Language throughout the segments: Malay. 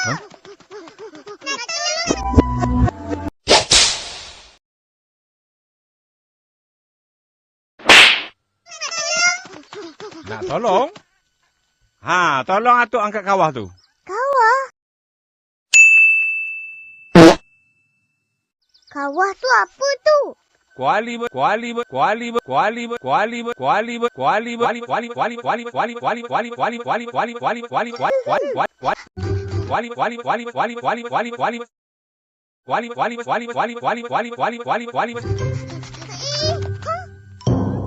Hah? Nak tolong? Ha, tolong atuk angkat kawah tu. Kawah? Kawah tu apa tu? Kuali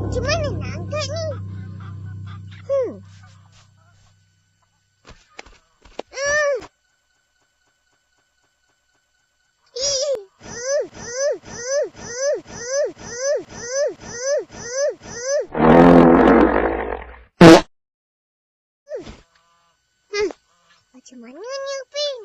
Macam mana nak angkat ni? Macam mana ni, Upin?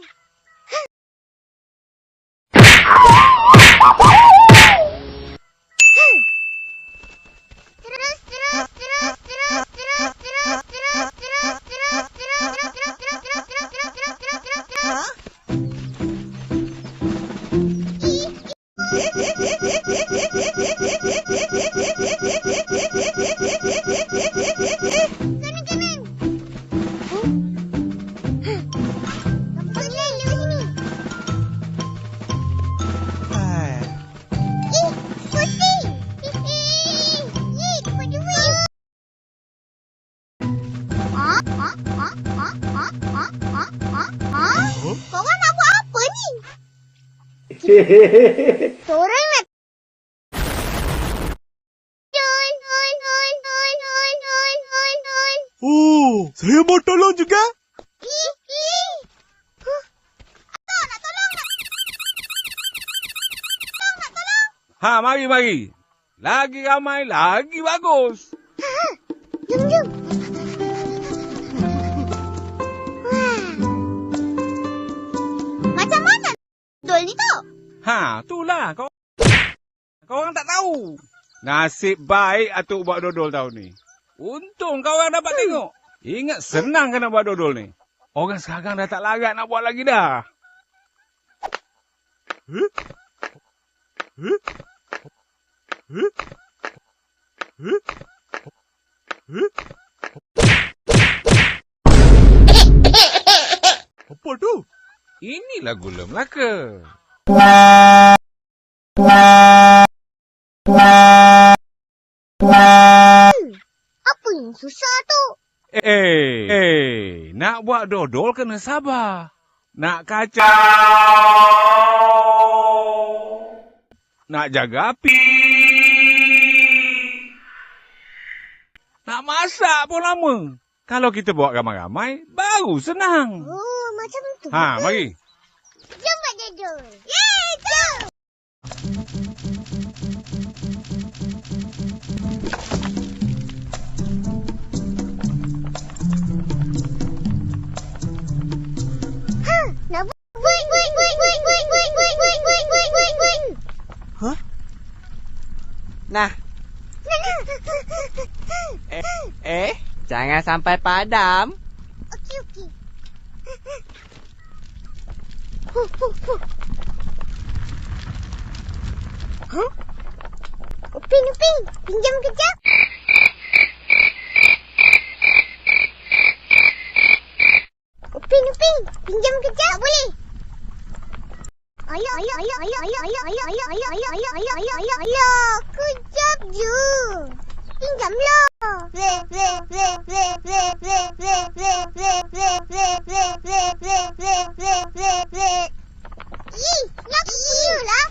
Korang nak buat apa ni? Sorang nak Oh, saya mau tolong juga. Ha, mari. Lagi ramai, lagi bagus. Jom. Macam mana dodol ni tu? Ha, itulah kau orang tak tahu. Nasib baik atuk buat dodol tahun ni. Untung kau orang dapat tengok. Ingat senang kan nak buat dodol ni. Orang sekarang dah tak larat nak buat lagi dah. Apa tu? Inilah gula Melaka. Apa yang susah tu? Nak buat dodol kena sabar. Nak kacau. Nak jaga api. Nak masak pun lama. Kalau kita buat ramai-ramai, baru senang. Oh, macam tu. Ha, mari. Jom buat dodol. Yeay, jom! Nak buat. Hah? Nah. Jangan sampai padam. Okey. Huh? Upin, pinjam kejap. Upin, pinjam kejap boleh? Ayah. Kejap je. Pinjamlah. Nak iyalah.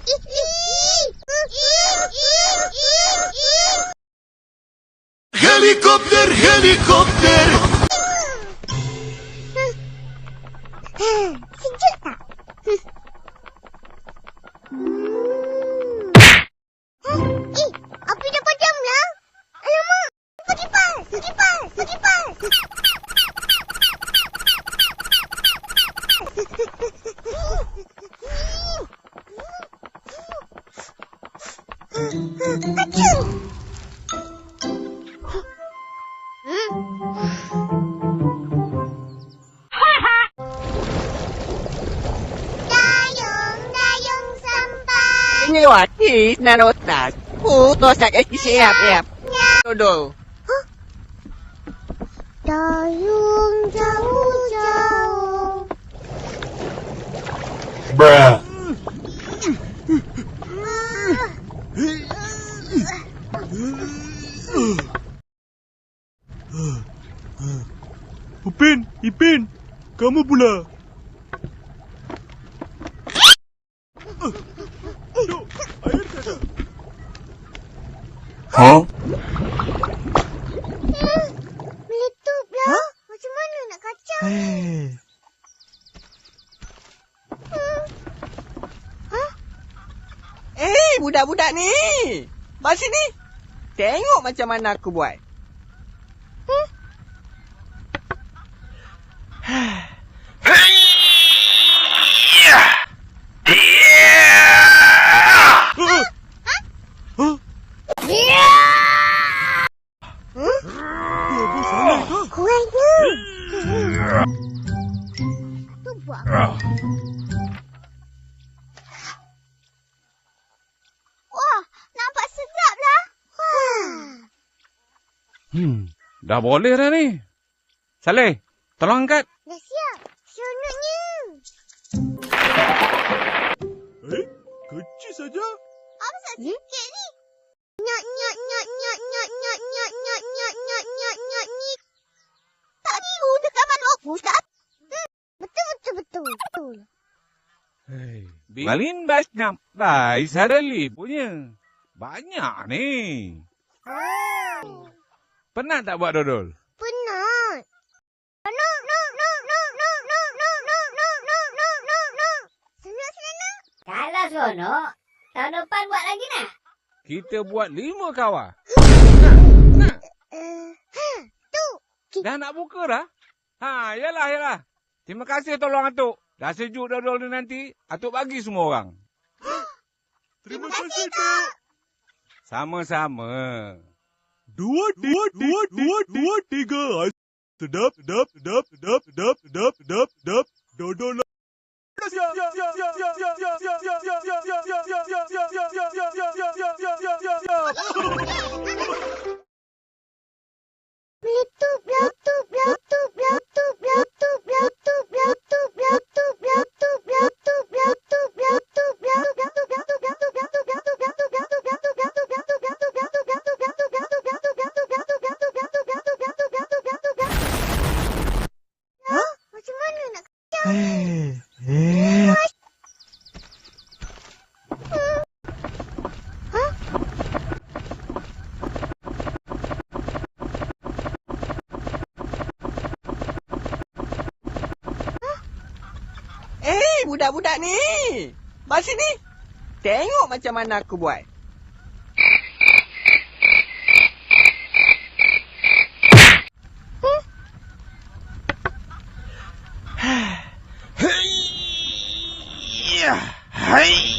Helikopter. Sejuk tak? Api dah padam lah. Alamak. Kipas. Achoo! melewati narotas. Putus agak siap. Dodol. Dayung jauh-jauh. Bruh. Ipin, kamu pula. Air saja. Huh? Meletup lah. Macam mana nak kacau? Budak-budak ni. Mari sini. Tengok macam mana aku buat. Kurangnya. Tu buat apa? Wah, nampak sedap lah. Dah boleh dah ni. Saleh, tolong angkat. Dah siap. Seronoknya. Kecil saja. Apa tak sikit ni? Nyat. Tak biru dekat mana aku, Ustaz? Betul. Malin banyak. Baik sadali punya. Banyak ni. Penat tak buat dodol? Penat. Senang. Kalau seronok, tahun depan buat lagi nak? Kita buat 5 kawan. Tu. Dah nak buka dah? Yalah. Terima kasih tolong Atuk. Dah sejuk dodol ni nanti, Atuk bagi semua orang. Terima kasih, Tok. Sama-sama. 2, 3. Sedap. Dodol. Meletup. Macam mana nak kacau? Budak-budak ni. Mari sini. Tengok macam mana aku buat. Hey!